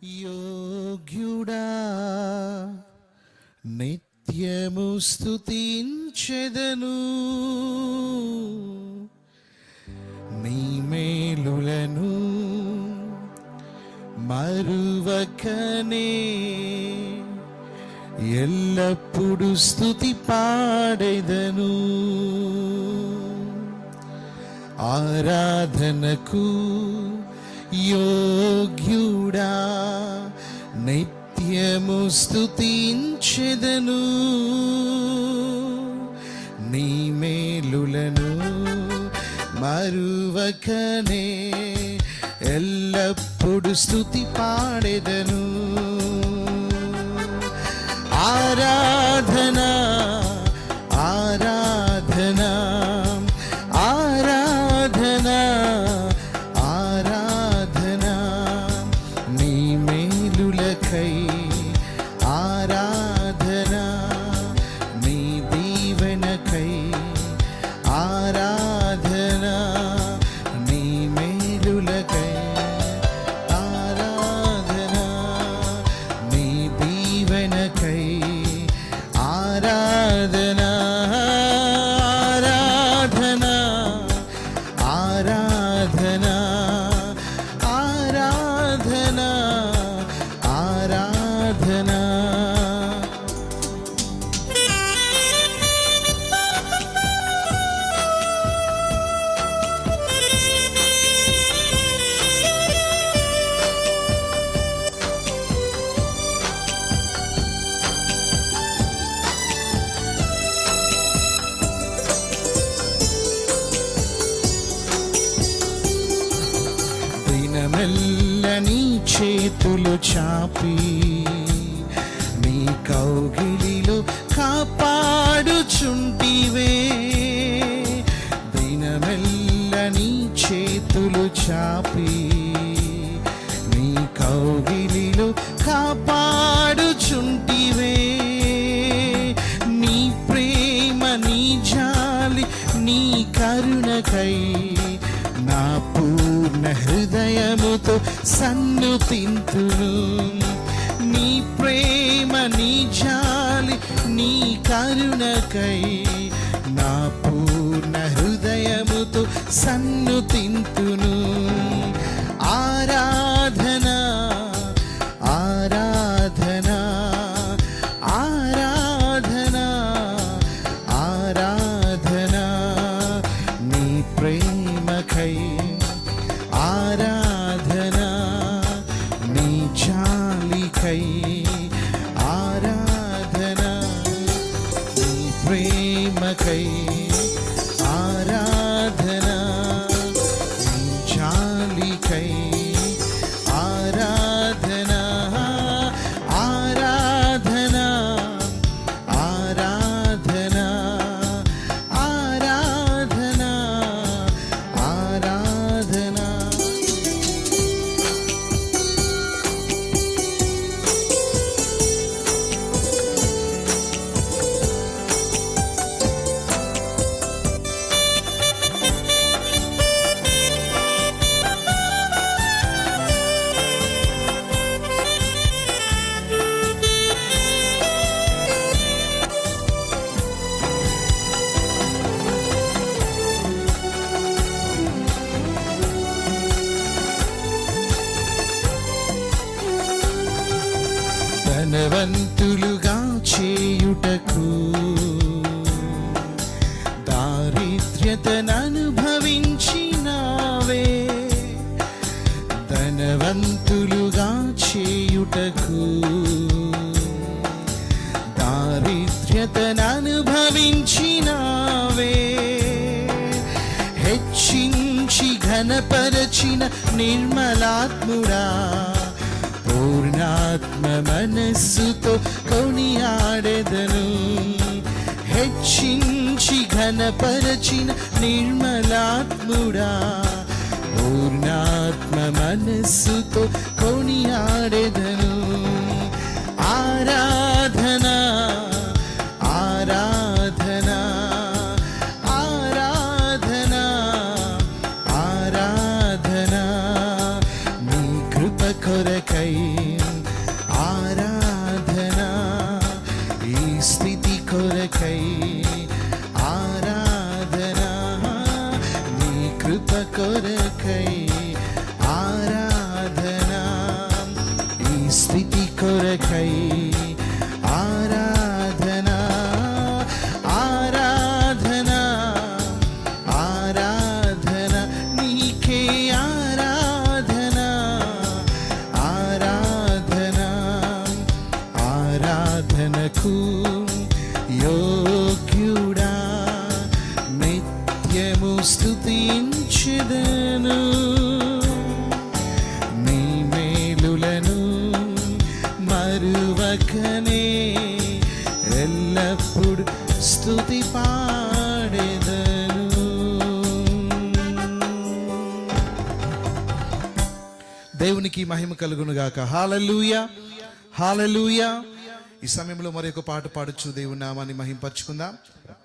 యోగ్యుడా నిత్యము స్తుతించెదను, నీ మేలులను మరువకనే ఎల్లప్పుడు స్తుతి పాడెదను. ఆరాధనకు యోగ్యుడా నిత్యము స్తుతించెదను, నీ మేలులను మరువకనే ఎల్లప్పుడు స్తుతి పాడెదను. ఆరాధన ఆరాధన ఆరాధన ఆరాధన నీ మేలులకై, ఆరాధన నీ దీవెనకై, ఆరాధన నీ మేలులకై, ఆరాధన నీ దీవెనకై, ఆరాధన ఆరాధన ఆరాధన ఆరాధన ఆరాధన. దినమెల్ల నీ చేతులు చాపి నీ కౌగిలిలో కాపాడుచుంటివే, దినమెల్ల నీ చేతులు చాపి నీ కౌగిలిలో కాపాడుచుంటివే. నీ ప్రేమ నీ జాలి నీ కరుణకై నా పూర్ణ హృదయముతో సన్నుతింతును. నీ ప్రేమ నీ జాలి నీ కరుణకై నా పూర్ణ హృదయముతో సన్నుతింతును. ఆరాధన ఆరాధన ఆరాధన ఆరాధన నీ ప్రేమకై, ఆరాధన నీ జాలికై, ఆరాధన నీ ప్రేమకై, ఆరాధన నీ జాలికై, ఆరాధన ఆరాధన ఆరాధన ఆరాధన ఆరాధన. ధనవంతులుగా చేయుటకు దారిద్ర్యతననుభవించినావే, ధనవంతులుగా చేయుటకు దారిద్ర్యతననుభవించినావే. హెచ్చించి ఘనపరచిన నిర్మలాత్ముడా, పూర్ణాత్మ మనస్సుతో కొనియాడెదను. హెచ్చించి ఘనపరచిన నిర్మలాత్ముడా, పూర్ణాత్మ మనస్సుతో కొనియాడెదను. ఆరాధన ఆరాధన ఆరాధన ఆరాధన నీ కృప కొరకై కొరకై ఆరాధన, ఈ స్థితి కొరకై ఆరాధన, ఆరాధన, ఆరాధన నీకే ఆరాధన, ఆరాధన, ఆరాధనకు యోగ్యుడా నిత్యము స్తుతించెదను, నీ మేలులను మరువకనే ఎల్లప్పుడు స్తుతి పాడెదను. దేవునికి మహిమ కలుగును గాక. హల్లెలూయా, హల్లెలూయా. ఈ సమయంలో మరొక పాట పాడుచు దేవుని నామాన్ని మహింపరచుకుందాం.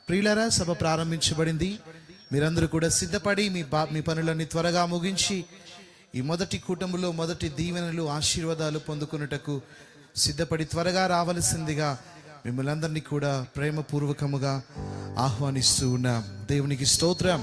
ప్రియులారా, సభ ప్రారంభించబడింది. మీరందరూ కూడా సిద్ధపడి మీ పనులన్నీ త్వరగా ముగించి ఈ మొదటి కూటములో మొదటి దీవెనలు ఆశీర్వాదాలు పొందుకున్నటకు సిద్ధపడి త్వరగా రావలసిందిగా మిమ్మల్ని అందరినీ కూడా ప్రేమపూర్వకముగా ఆహ్వానిస్తూ ఉన్నాం. దేవునికి స్తోత్రం.